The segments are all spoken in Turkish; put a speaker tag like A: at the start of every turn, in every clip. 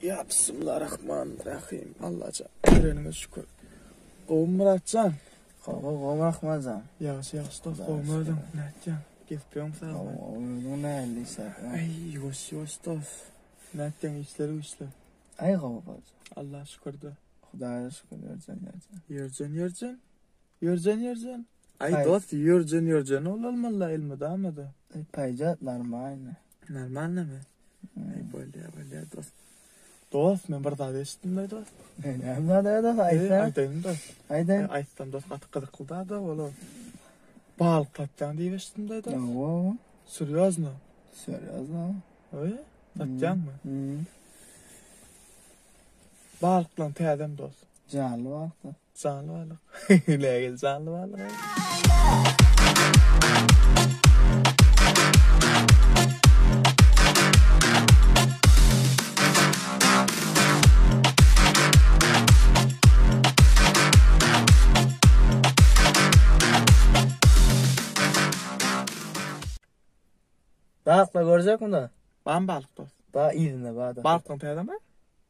A: Ya Bismillahirrahmanirrahim. Allah'a öğrenine şükür. Qovum Muratcan.
B: Qovum Rahmancan.
A: Yaxşı, dost. Qovmadım. Nätcan? Gelpeyim sana.
B: Oyunun nällisi.
A: Ay, yoş dost. Nätcan işler.
B: Ay qovum.
A: Allah'a şükür de.
B: Xudoga şükür
A: Yercan. Ay dost, yercan olmalı ilmi damadı.
B: Paycat normal.
A: Normal mi? Ay böyle dost. Dost, men bir daha eşitdim de dost.
B: Nerede da
A: Aytayım dost.
B: Aydan.
A: Ayttam dost, qatıq qıldı da ola. Balık tatcan diye eşitdim de dost.
B: Oo.
A: Серьезно?
B: Серьезно?
A: Öyle? Tatcan mı? Balıkla tədəm dost.
B: Canlı balık.
A: Canlı balık. Legel canlı balık.
B: Balıkla görecek mi da?
A: Ben balık dost.
B: Ba izine bağda.
A: Balıkla tədəm mi?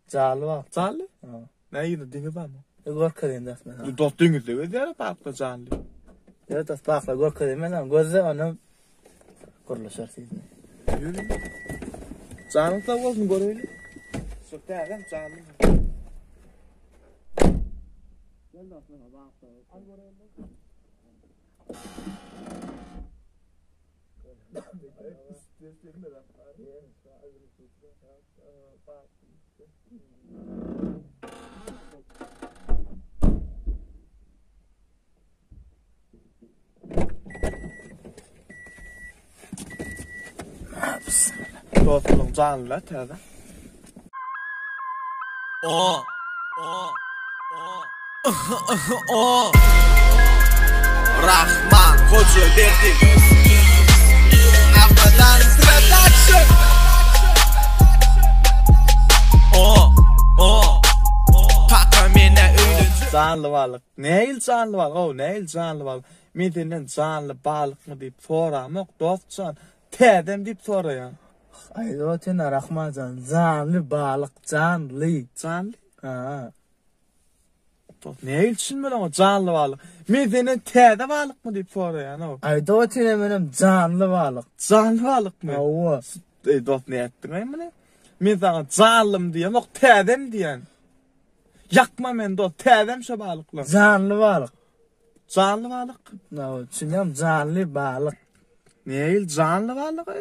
B: Canlı balık.
A: Canlı?
B: Ha.
A: Ne yine dini var mı?
B: Gorka deyin desme.
A: Dost dini de öder balıkla canlı.
B: Ya da balıkla gorka deyin men gözle onun kuruluşar sizin.
A: Yürü. Canlı da olsun görüyle. Çok tədəm canlı.
B: Gel dostum balıkla. Al görüyle.
A: Dostum canlı tədəm.
C: Rahman Hoca verdi. Afadan production. Paka mene öyle.
A: Canlı balık. Neyil canlı balık? Neyil canlı balık? Midinin canlı balık mı deyip soramak dostcan. Tədəm deyip sorayan.
B: Ay o tene Rahmancan canlı balık canlı.
A: Canlı?
B: Ha.
A: Dost neyil düşünmeli ama canlı balık. Midinin tədəm balık mı deyip sorayan.
B: Ay o tene benim canlı balık.
A: Canlı balık mı?
B: Oo.
A: Dost ne ettin ay mı? Men sana canlım diyem, o tədəm diyen. Yakma men dost, tədəm şu balıkla.
B: Canlı balık.
A: Canlı balık.
B: No, çünkü canlı balık.
A: Neyil canlı balık ay?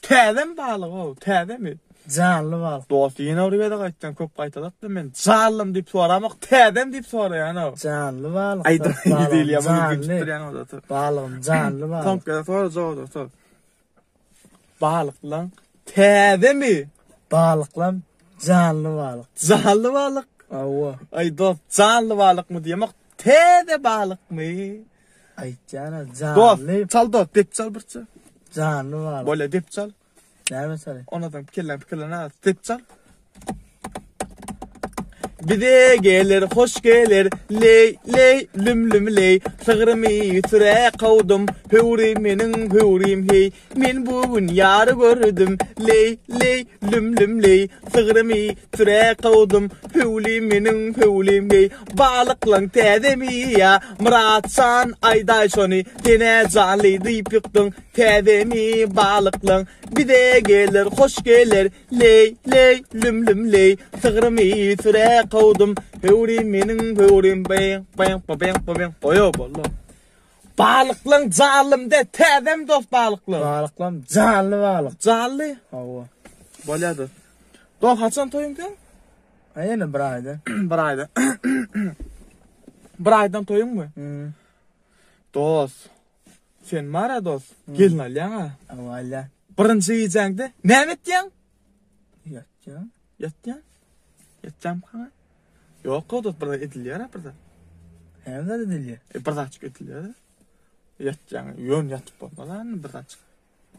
A: Tədəm balık o, tədəm.
B: Canlı balık.
A: Dost yine oraya da qaytdan köp qaytadak da men canlım deyip soramak, tədəm deyip sorayan o.
B: Canlı balık.
A: Ay da değil ya, bunu
B: canlı.
A: güçtüryan o da.
B: Balığım canlı balık.
A: Tam kadar sonra sor. Balıkla tədəmi?
B: Balıkla canlı balık.
A: Canlı balık.
B: Oo.
A: Ay dost canlı balık mı diyemek? Tede balık mı?
B: Ay canım
A: Dost
B: canlı.
A: çal dost dip çal birçe.
B: Canlı balık.
A: Böyle dip çal.
B: Ne mesela?
A: Onadan fikirlen dip çal. Bize gelir, hoş gelir, ley, lüm ley, sığırımı yütüre kavdum, hürim hey, min bugün yarı gördüm, ley, lüm ley, sığırımı yütüre kavdum, hürim hey, balıklan tədemi ya, Muratcan ayday şonu, dene canlı deyip yıktın, tədemi balıklan, bize gelir, hoş gelir, ley, lüm ley, sığırımı yütüre kavdum, hürim bang, boyo bollo. Balıklan canlım de, tədəm dost balıklan.
B: Balıkla canlı balık.
A: Canlı?
B: Oo.
A: Bolyadı. Dost haçan toyun kan?
B: Ay yine bir ayda.
A: Bir ayda. Bir aydan toyun mu? Dost. Sen mara dost. Gelin al yana.
B: Valla.
A: Birinci yiyecekti. Ne ettin?
B: Yatacağım.
A: Yatacağım kana. Yok o dost burada ediliyor ha burada.
B: Hem de diliyor.
A: Burada açık ediliyor. Yatacağım. Yön yatıp bakmadan burada açık.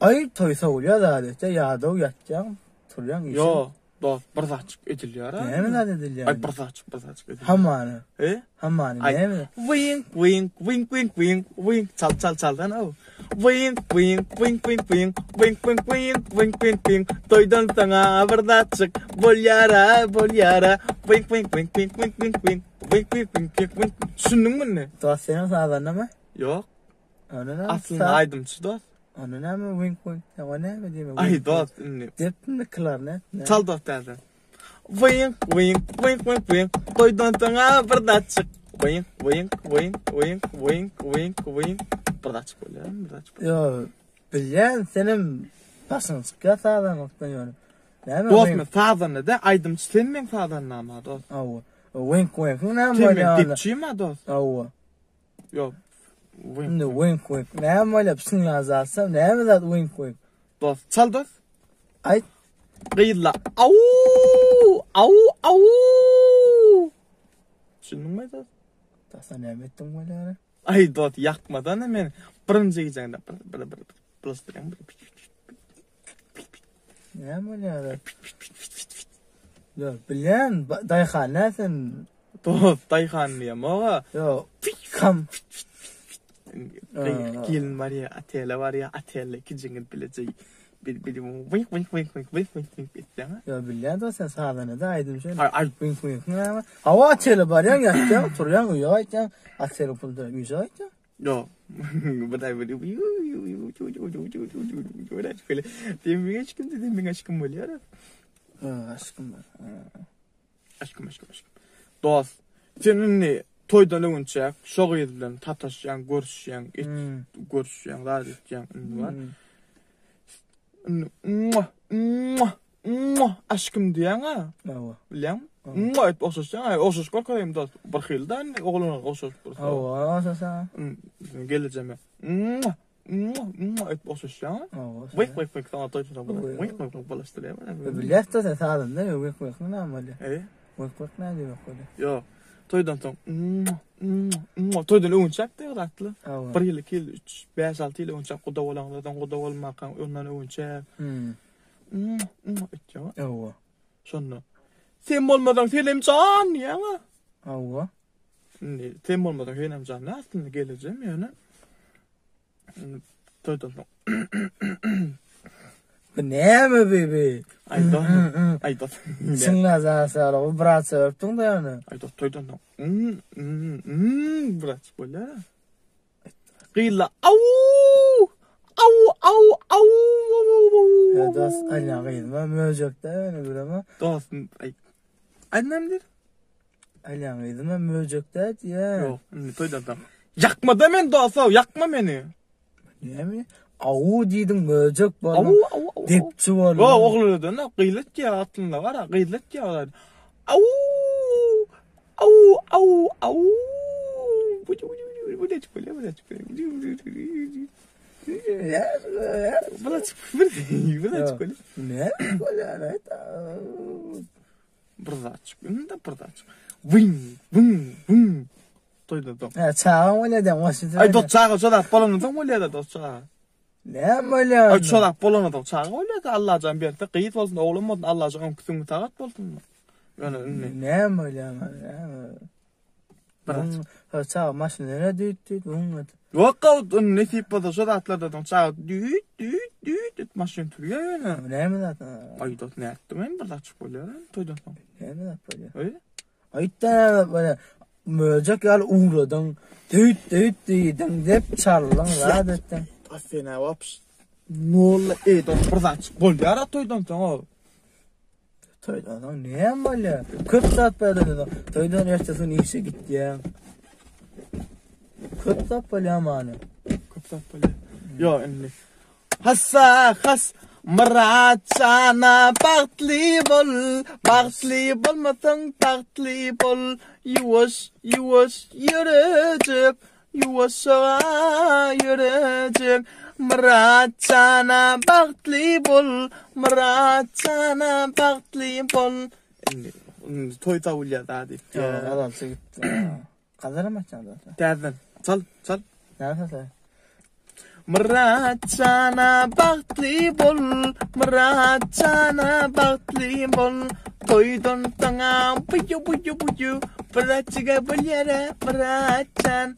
B: Ay toysa oluyor da adeta yağda yatacağım. Turuyan işin.
A: Yo dost burada açık ediliyor ha.
B: Hem de diliyor.
A: Ay burada açık ediliyor.
B: Hamanı.
A: He?
B: Hamanı
A: Ay.
B: ne mi?
A: Wing. Çal lan o. Wing, wing, wing, wing, wing, wing, wing, wing, wing, wing, wing. Toydan sana bardaçık, bol yara, bol yara. Wing, wing, wing, wing, wing, wing, wing. Wing, wing, wing, wing, wing. Düşündün mü ne?
B: Dost senin sağdan mı?
A: Yok.
B: Onu ne?
A: Aslında aydımçı dost.
B: Onu ne mi wink wink? O ne mi diyeyim?
A: Ay dost. Ne?
B: Dep mi klarnet?
A: Çal dost derdi. Wing, wing, wing, wing, wing. Toydan sana bardaçık. Wing, wing, wing, wing, wing, wing, wing. Bardaçık böyle, bardaçık.
B: Yo, bilen senin başın çıkıyor sağdan oktan yani. Ne mi?
A: Dost mu sağdan da aydımçı sen men sağdan nama dost.
B: Avu. Wink wink. Ne mi
A: Sen
B: böyle?
A: men dipçi mi dost?
B: Avu.
A: Yok.
B: Şimdi wink wink. Ne mi böyle psin yazarsam ne mi zat wink wink?
A: Dost, çal dost.
B: Ay.
A: Qıyla. Au! Au! Au! Düşündün mü dost?
B: Tasa ne ettim böyle?
A: Ay dost, yakmadan hemen birinci gecende plastikten
B: Ne mi böyle? Yo, bilen dayxanasen.
A: dost dayxanlıyam oğa.
B: Yo, kam.
A: Gelin var ya, atela var ya, atela kicingin bileceği. Bir wink wink wink wink wink wink wink bitti ha.
B: Yo, bilen de sen sağdan da aydım şöyle.
A: Ay
B: Wink wink. Ne mi? Hava ateli var ya yatacağım. Turuyan uyuyacağım. Ateli pulda uyuyacağım.
A: yo. Beday böyle. Böyle. Demin aşkım dedim aşkım böyle ya.
B: Aşkım var.
A: Aşkım. Dost, senin ne? Toydan önce şoğu edilen, tataşyan, görüşyan, görüşyan, rahat edeceğin var. Aşkım diyen ha.
B: Ava.
A: Bilen? Et oşuşyan, oşuş korkayım dost. Bir xildan oğluna oşuş bir.
B: Ava, asasa.
A: Geleceğim. Et oşuşyan.
B: Ava.
A: Vık sana toydan böyle. Vık balastırıyor.
B: Bilet de sen sağdan da wink wink ne amali? Wink wink ne demek öyle?
A: Yo. Toydan son. Toydan önçak da ratlı.
B: Ava.
A: 1 yıl 2 yıl 3 5 6 yıl önçak kuda olanlardan kuda olmakan ondan önçak. Etço.
B: Ava.
A: Şonu. Sen olmadan selim can ya.
B: Ava.
A: Ne, sen olmadan selim can aslında geleceğim yani. Toydan son.
B: Ne mi bebe?
A: Ay dost.
B: Sınla zaten o bırak örtün de yani.
A: Ay dost toydan son. Bırak böyle. Qıyla. Au!
B: Ya dost alağıydı mı? Möcekte yani bir ama.
A: Dost. Ay. Annemdir.
B: Alağıydı mı? Möcekte diye.
A: Yok. Toydan son. Yakma da men dost. Yakma beni.
B: Ne mi? Avu dedim möcek bana.
A: Au.
B: Depçi var.
A: O oğludan da qıylat ya atlında var ha. Qıylat ya var. Au! Bu da çıkıyor. Bana çıkıyor.
B: Ne? Böyle
A: Burada çıkıyor. Vın. Toydan son.
B: ya çağın öyle de masada.
A: Ay dost çağı çodak bolonu da öyle de dost çağı.
B: Ne böyle?
A: Ay çodak bolonu da çağı öyle de Allah can berdi. Qıyıt olsun oğlum olsun Allah can kütüngü tağat bolsun. Yani
B: ne böyle ama? Ben çağ maşinlere düt.
A: Vaqat ne tip da çodatlardan çağı düt maşın türüyor yani.
B: Ne mi zaten?
A: Ay dost ne ettim ben burada çıkıyor. Toydan son.
B: Ne mi zaten?
A: Öyle.
B: Ay da böyle möcek yal uğradan. Düt deydin dep çarlan radetten.
A: Afena vaps. Nolla dost burada çıkıyor. Yara toydan son.
B: Toydan ne böyle? 40 saat böyle. Toydan ertesi işe gitti ya. 40 saat böyle amanı.
A: Kapsat böyle. Yo enli. Has Maraçana partli bolmasın partli bol. Yuvaş yürüyeceğim. Yuvaşa yürüyeceğim. Maraçana partli bol. Toy tavulya da deyip.
B: Adam gitti. Kazanamayacaksın zaten.
A: Derden. Çal.
B: Ne yapasın?
A: Maraçana partli bol. Toydan sana buyu. Bıraçıga bul yere maraçan.